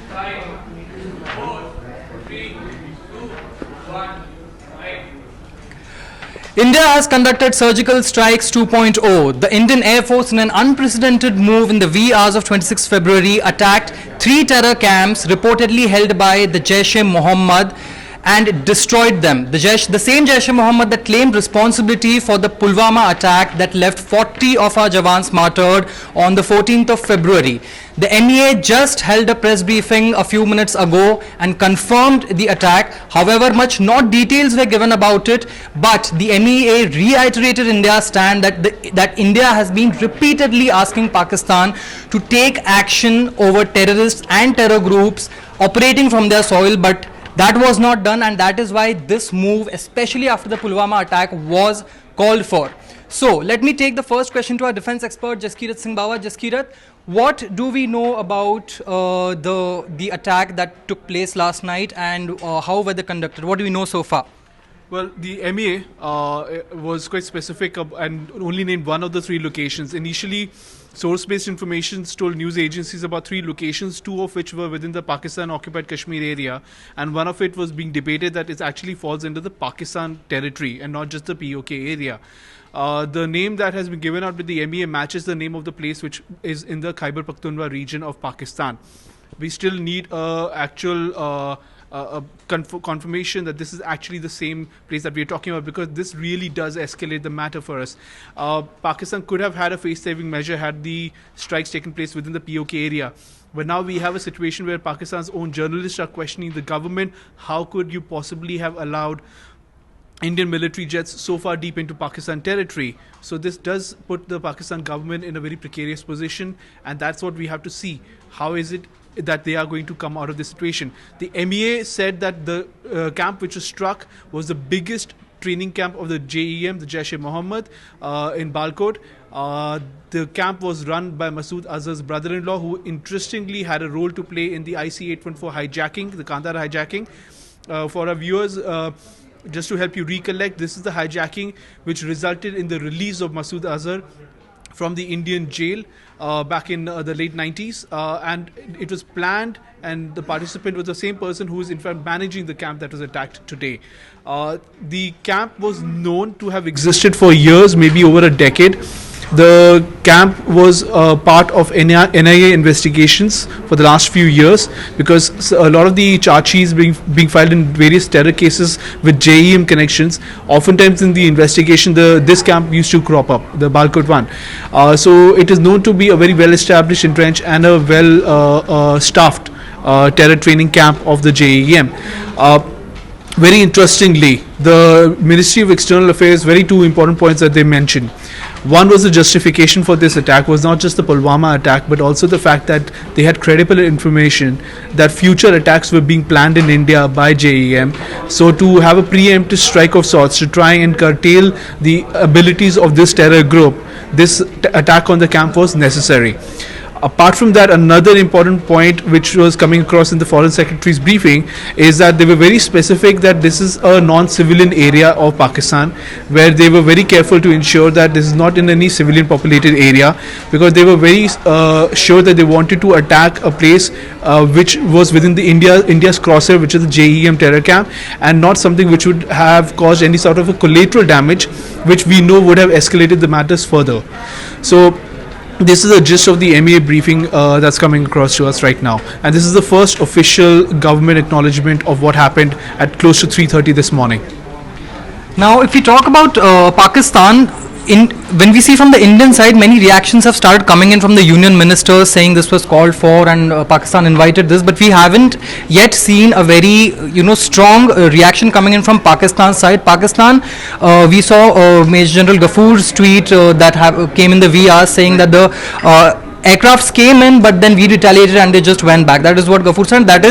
Five, four, three, two, one. India has conducted surgical strikes 2.0. The Indian Air Force, in an unprecedented move in the wee hours of 26 February, attacked three terror camps reportedly held by the Jaish-e-Mohammed and destroyed them. The same Jaish-e-Mohammed that claimed responsibility for the Pulwama attack that left 40 of our Jawans martyred on the 14th of February. The MEA just held a press briefing a few minutes ago and confirmed the attack. However, much not details were given about it, but the MEA reiterated India's stand that India has been repeatedly asking Pakistan to take action over terrorists and terror groups operating from their soil, but that was not done, and that is why this move, especially after the Pulwama attack, was called for. So, let me take the first question to our defense expert, Jaskirat Singh Bawa. Jaskirat, what do we know about the attack that took place last night, and how were they conducted? What do we know so far? Well, the MEA was quite specific and only named one of the three locations. Initially, source-based information told news agencies about three locations, two of which were within the Pakistan-occupied Kashmir area, and one of it was being debated that it actually falls into the Pakistan territory and not just the POK area. The name that has been given out with the MEA matches the name of the place, which is in the Khyber Pakhtunkhwa region of Pakistan. We still need actual confirmation that this is actually the same place that we are talking about, because this really does escalate the matter for us. Pakistan could have had a face-saving measure had the strikes taken place within the POK area. But now we have a situation where Pakistan's own journalists are questioning the government. How could you possibly have allowed Indian military jets so far deep into Pakistan territory? So this does put the Pakistan government in a very precarious position, and that's what we have to see. How is it that they are going to come out of this situation? The MEA said that the camp which was struck was the biggest training camp of the JEM, the Jaish-e-Mohammed, in Balkot. The camp was run by Masood Azhar's brother-in-law, who interestingly had a role to play in the IC-814 hijacking, the Kandahar hijacking. For our viewers, just to help you recollect, this is the hijacking which resulted in the release of Masood Azhar from the Indian jail back in the late 90s, and it was planned, and the participant was the same person who is in fact managing the camp that was attacked today. The camp was known to have existed for years, maybe over a decade. The camp was part of NIA investigations for the last few years, because a lot of the charge sheets being filed in various terror cases with JEM connections, oftentimes in the investigation this camp used to crop up, the Balkot one. So it is known to be a very well established, entrenched and a well staffed terror training camp of the JEM. Very interestingly, the Ministry of External Affairs, two important points that they mentioned. One was the justification for this attack was not just the Pulwama attack, but also the fact that they had credible information that future attacks were being planned in India by JEM. So to have a preemptive strike of sorts to try and curtail the abilities of this terror group, this attack on the camp was necessary. Apart from that, another important point which was coming across in the Foreign Secretary's briefing is that they were very specific that this is a non-civilian area of Pakistan, where they were very careful to ensure that this is not in any civilian populated area, because they were very sure that they wanted to attack a place which was within the India's crosshair, which is the JEM terror camp, and not something which would have caused any sort of a collateral damage, which we know would have escalated the matters further. So this is the gist of the MEA briefing that's coming across to us right now, and this is the first official government acknowledgement of what happened at close to 3:30 this morning. Now, if we talk about Pakistan, when we see from the Indian side, many reactions have started coming in from the union ministers saying this was called for and Pakistan invited this, but we haven't yet seen a very strong reaction coming in from Pakistan's side. Pakistan, we saw Major General Ghafoor's tweet that came in the VR saying that the aircrafts came in, but then we retaliated and they just went back. That is what Ghafoor said. That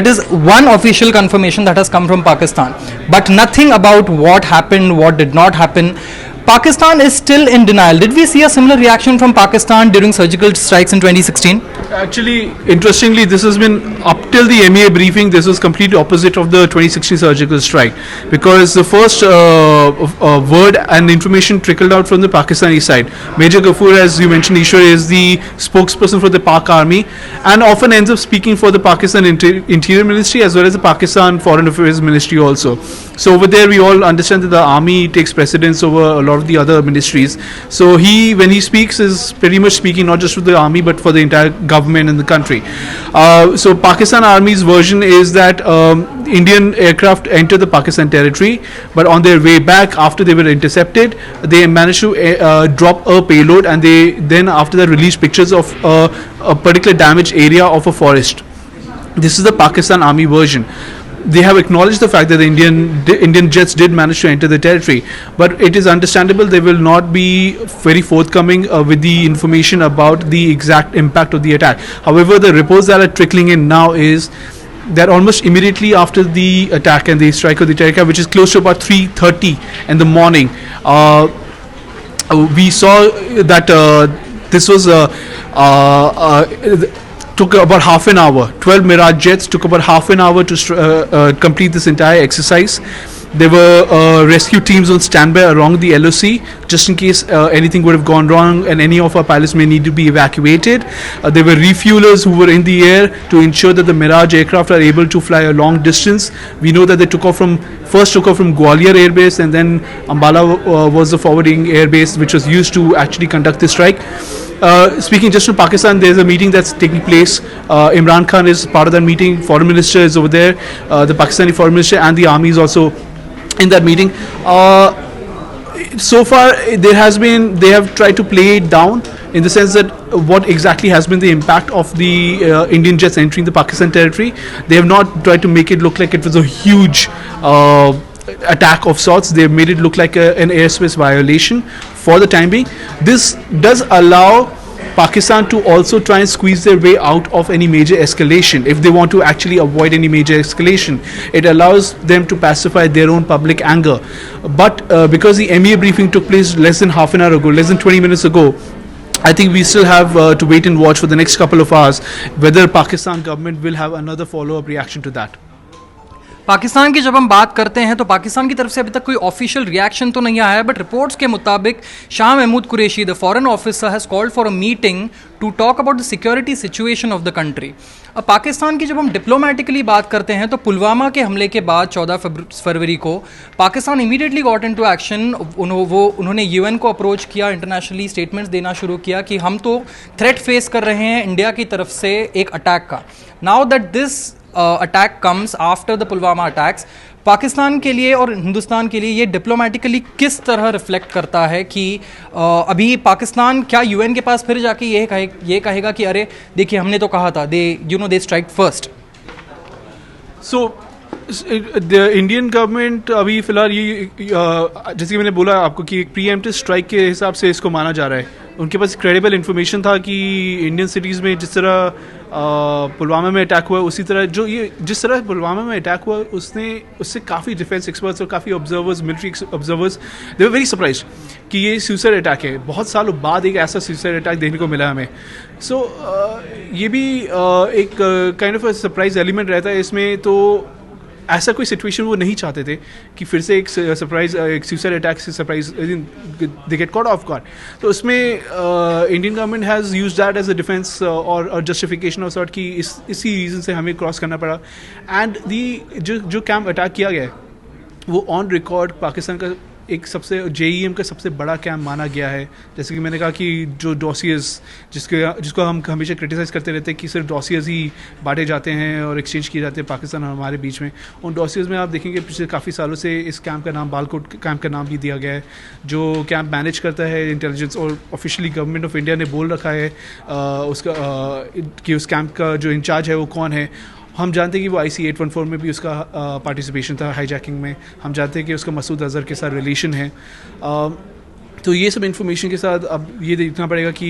is one official confirmation that has come from Pakistan, but nothing about what happened, what did not happen. Pakistan is still in denial. Did we see a similar reaction from Pakistan during surgical strikes in 2016? Actually, interestingly, this has been up till the MEA briefing. This was completely opposite of the 2016 surgical strike, because the first word and information trickled out from the Pakistani side. Major Ghafoor, as you mentioned, Ishwar, is the spokesperson for the Pak Army, and often ends up speaking for the Pakistan Interior Ministry as well as the Pakistan Foreign Affairs Ministry also. So over there, we all understand that the army takes precedence over a lot of the other ministries. So when he speaks, is pretty much speaking not just for the army but for the entire government in the country. So Pakistan Army's version is that Indian aircraft entered the Pakistan territory, but on their way back, after they were intercepted, they managed to drop a payload, and they then after that released pictures of a particular damaged area of a forest. This is the Pakistan Army version. They have acknowledged the fact that the Indian jets did manage to enter the territory, but it is understandable they will not be very forthcoming with the information about the exact impact of the attack. However, the reports that are trickling in now is that almost immediately after the attack and the strike of the Terika, which is close to about 3:30 in the morning, we saw that this was took about half an hour. 12 Mirage jets took about half an hour to complete this entire exercise. There were rescue teams on standby along the LOC just in case anything would have gone wrong and any of our pilots may need to be evacuated. There were refuelers who were in the air to ensure that the Mirage aircraft are able to fly a long distance. We know that they first took off from Gwalior Air Base, and then Ambala was the forwarding air base which was used to actually conduct this strike. Speaking just from Pakistan, there's a meeting that's taking place. Imran Khan is part of that meeting. Foreign Minister is over there. The Pakistani Foreign Minister and the army is also in that meeting. So far, they have tried to play it down in the sense that what exactly has been the impact of the Indian jets entering the Pakistan territory. They have not tried to make it look like it was a huge attack of sorts. They made it look like an airspace violation for the time being. This does allow Pakistan to also try and squeeze their way out of any major escalation if they want to actually avoid any major escalation. It allows them to pacify their own public anger. But because the MEA briefing took place less than half an hour ago, less than 20 minutes ago, I think we still have to wait and watch for the next couple of hours whether Pakistan government will have another follow-up reaction to that. Pakistan की जब हम बात करते हैं तो पाकिस्तान की तरफ से अभी तक कोई ऑफिशियल रिएक्शन तो नहीं आया है, बट रिपोर्ट्स के मुताबिक Shah Mahmood Qureshi, the foreign officer, has called for a meeting to talk about the security situation of the country. अब पाकिस्तान की जब हम डिप्लोमेटिकली बात करते हैं तो पुलवामा के हमले के बाद 14 फरवरी को Pakistan immediately got into action. उन्होंने यूएन को अप्रोच किया, इंटरनेशनली स्टेटमेंट्स देना शुरू किया कि हम तो थ्रेट फेस कर रहे हैं इंडिया की तरफ से एक अटैक का. Now that this attack comes after the Pulwama attacks, Pakistan के लिए और हिंदुस्तान के लिए ये डिप्लोमेटिकली किस तरह रिफ्लेक्ट करता है कि अभी पाकिस्तान क्या यूएन के पास फिर जाके ये कहेगा कि अरे देखिए हमने तो कहा था, they strike first. So the Indian government अभी फिलहाल ये जैसे कि मैंने बोला आपको कि एक प्रीएम्प्टिव स्ट्राइक के हिसाब से इसको माना जा रहा है. उनके पास क्रेडिबल इन्फॉर्मेशन था कि इंडियन सिटीज़ में जिस तरह पुलवामा में अटैक हुआ, उसी तरह जिस तरह पुलवामा में अटैक हुआ उससे काफ़ी डिफेंस एक्सपर्ट्स और काफ़ी observers, military observers, they were very surprise कि ये सुसाइड अटैक है. बहुत सालों बाद एक ऐसा सुसाइड अटैक देखने को मिला हमें. सो ये भी एक काइंड ऑफ सरप्राइज एलिमेंट रहता है इसमें. तो ऐसा कोई सिचुएशन वो नहीं चाहते थे कि फिर से एक सरप्राइज, एक सुसाइड अटैक से surprise they get caught off guard. तो उसमें Indian government has use that as a defence or justification of sort कि इसी रीज़न से हमें क्रॉस करना पड़ा. एंड जो कैंप अटैक किया गया है वो ऑन रिकॉर्ड पाकिस्तान का एक सबसे JEM का सबसे बड़ा कैंप माना गया है. जैसे कि मैंने कहा कि जो डॉसियर्स जिसको हम हमेशा क्रिटिसाइज़ करते रहते हैं कि सिर्फ डॉसियर्स ही बांटे जाते हैं और एक्सचेंज किए जाते हैं पाकिस्तान और हमारे बीच में, उन डॉसियर्स में आप देखेंगे पिछले काफ़ी सालों से इस कैंप का नाम बालकोट कैंप का नाम भी दिया गया है. जो कैंप मैनेज करता है इंटेलिजेंस और ऑफिशियली गवर्नमेंट ऑफ इंडिया ने बोल रखा है उसका कि उस कैंप का जो इंचार्ज है वो कौन है. हम जानते हैं कि वो IC-814 में भी उसका पार्टिसिपेशन था हाईजैकिंग में. हम जानते हैं कि उसका मसूद अजहर के साथ रिलेशन है. तो ये सब इन्फॉर्मेशन के साथ अब ये देखना पड़ेगा कि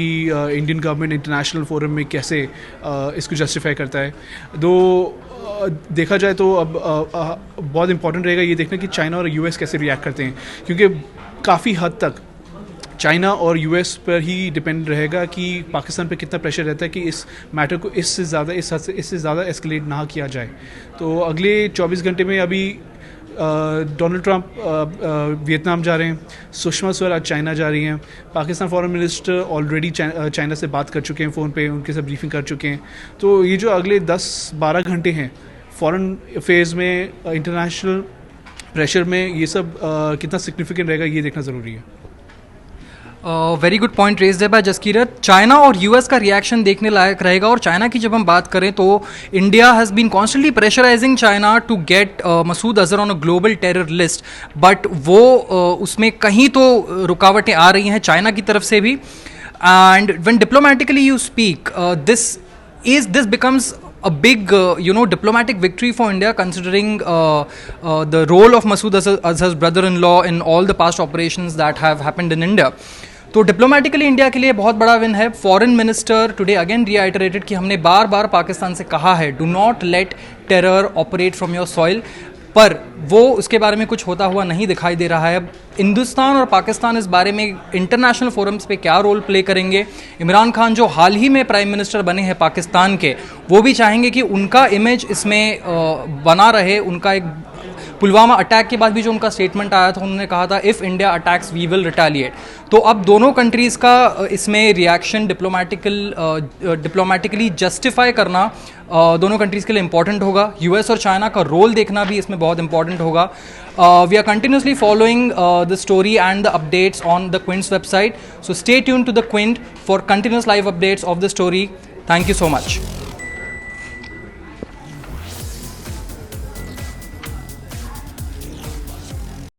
इंडियन गवर्नमेंट इंटरनेशनल फोरम में कैसे इसको जस्टिफाई करता है. देखा जाए तो अब बहुत इंपॉर्टेंट रहेगा ये देखना कि चाइना और US कैसे रिएक्ट करते हैं, क्योंकि काफ़ी हद तक चाइना और यूएस पर ही डिपेंड रहेगा कि पाकिस्तान पे कितना प्रेशर रहता है कि इस मैटर को इससे ज़्यादा एस्केलेट ना किया जाए। तो अगले 24 घंटे में अभी डोनाल्ड ट्रंप वियतनाम जा रहे हैं, सुषमा स्वराज चाइना जा रही हैं, Pakistan foreign minister already China से बात कर चुके हैं फ़ोन पे, उनके साथ ब्रीफिंग कर चुके हैं। तो ये जो अगले 10-12 घंटे हैं फॉरेन अफेयर्स में, इंटरनेशनल प्रेशर में, ये सब कितना सिग्निफिकेंट रहेगा ये देखना ज़रूरी है। वेरी गुड पॉइंट रेज्ड है बाय जसकीरत। चाइना और यूएस का रिएक्शन देखने लायक रहेगा। और चाइना की जब हम बात करें तो India has been constantly pressurising China to get Masood Azhar on a global terror list, but वो उसमें कहीं तो रुकावटें आ रही हैं चाइना की तरफ से भी। And when diplomatically you speak, this becomes a big diplomatic victory for India, considering the role of Masood Azhar's brother-in-law in all the past operations that have happened in India. तो diplomatically India के लिए बहुत बड़ा win है। Foreign minister today again रीआइटरेटेड कि हमने बार बार पाकिस्तान से कहा है do not let terror operate from your soil, पर वो उसके बारे में कुछ होता हुआ नहीं दिखाई दे रहा है। हिंदुस्तान और पाकिस्तान इस बारे में इंटरनेशनल फोरम्स पे क्या रोल प्ले करेंगे? इमरान खान जो हाल ही में प्राइम मिनिस्टर बने हैं पाकिस्तान के, वो भी चाहेंगे कि उनका इमेज इसमें बना रहे। उनका एक पुलवामा अटैक के बाद भी जो उनका स्टेटमेंट आया था, उन्होंने कहा था if India attacks we will retaliate. तो अब दोनों कंट्रीज़ का इसमें रिएक्शन डिप्लोमेटिकली जस्टिफाई करना दोनों कंट्रीज़ के लिए इंपॉर्टेंट होगा। यूएस और चाइना का रोल देखना भी इसमें बहुत इंपॉर्टेंट होगा। We are continuously following the story and the updates on the Quint's website, so stay tune to the Quint for continuous live updates of the story. Thank you so much.